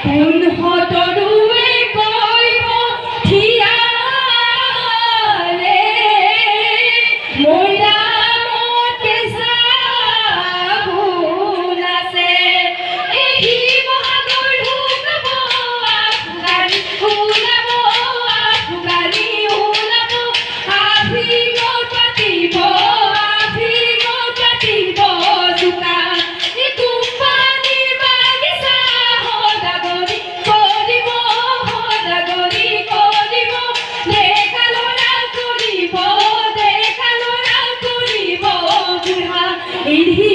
কোন হতৰুৱে কৰিব ঠিয়ালে মোৰ নামত কেঁচা ফুল আছে এই শিৱসাগৰ শুকাব আফগানী ওলাব আফগানী ওলাব আফিঙত পাতিব জোকা এই কোম্পানীৰ বাগিচা সদাগৰি কৰিব ডেকা ল'ৰা কৰিব বুঢ়া ইধি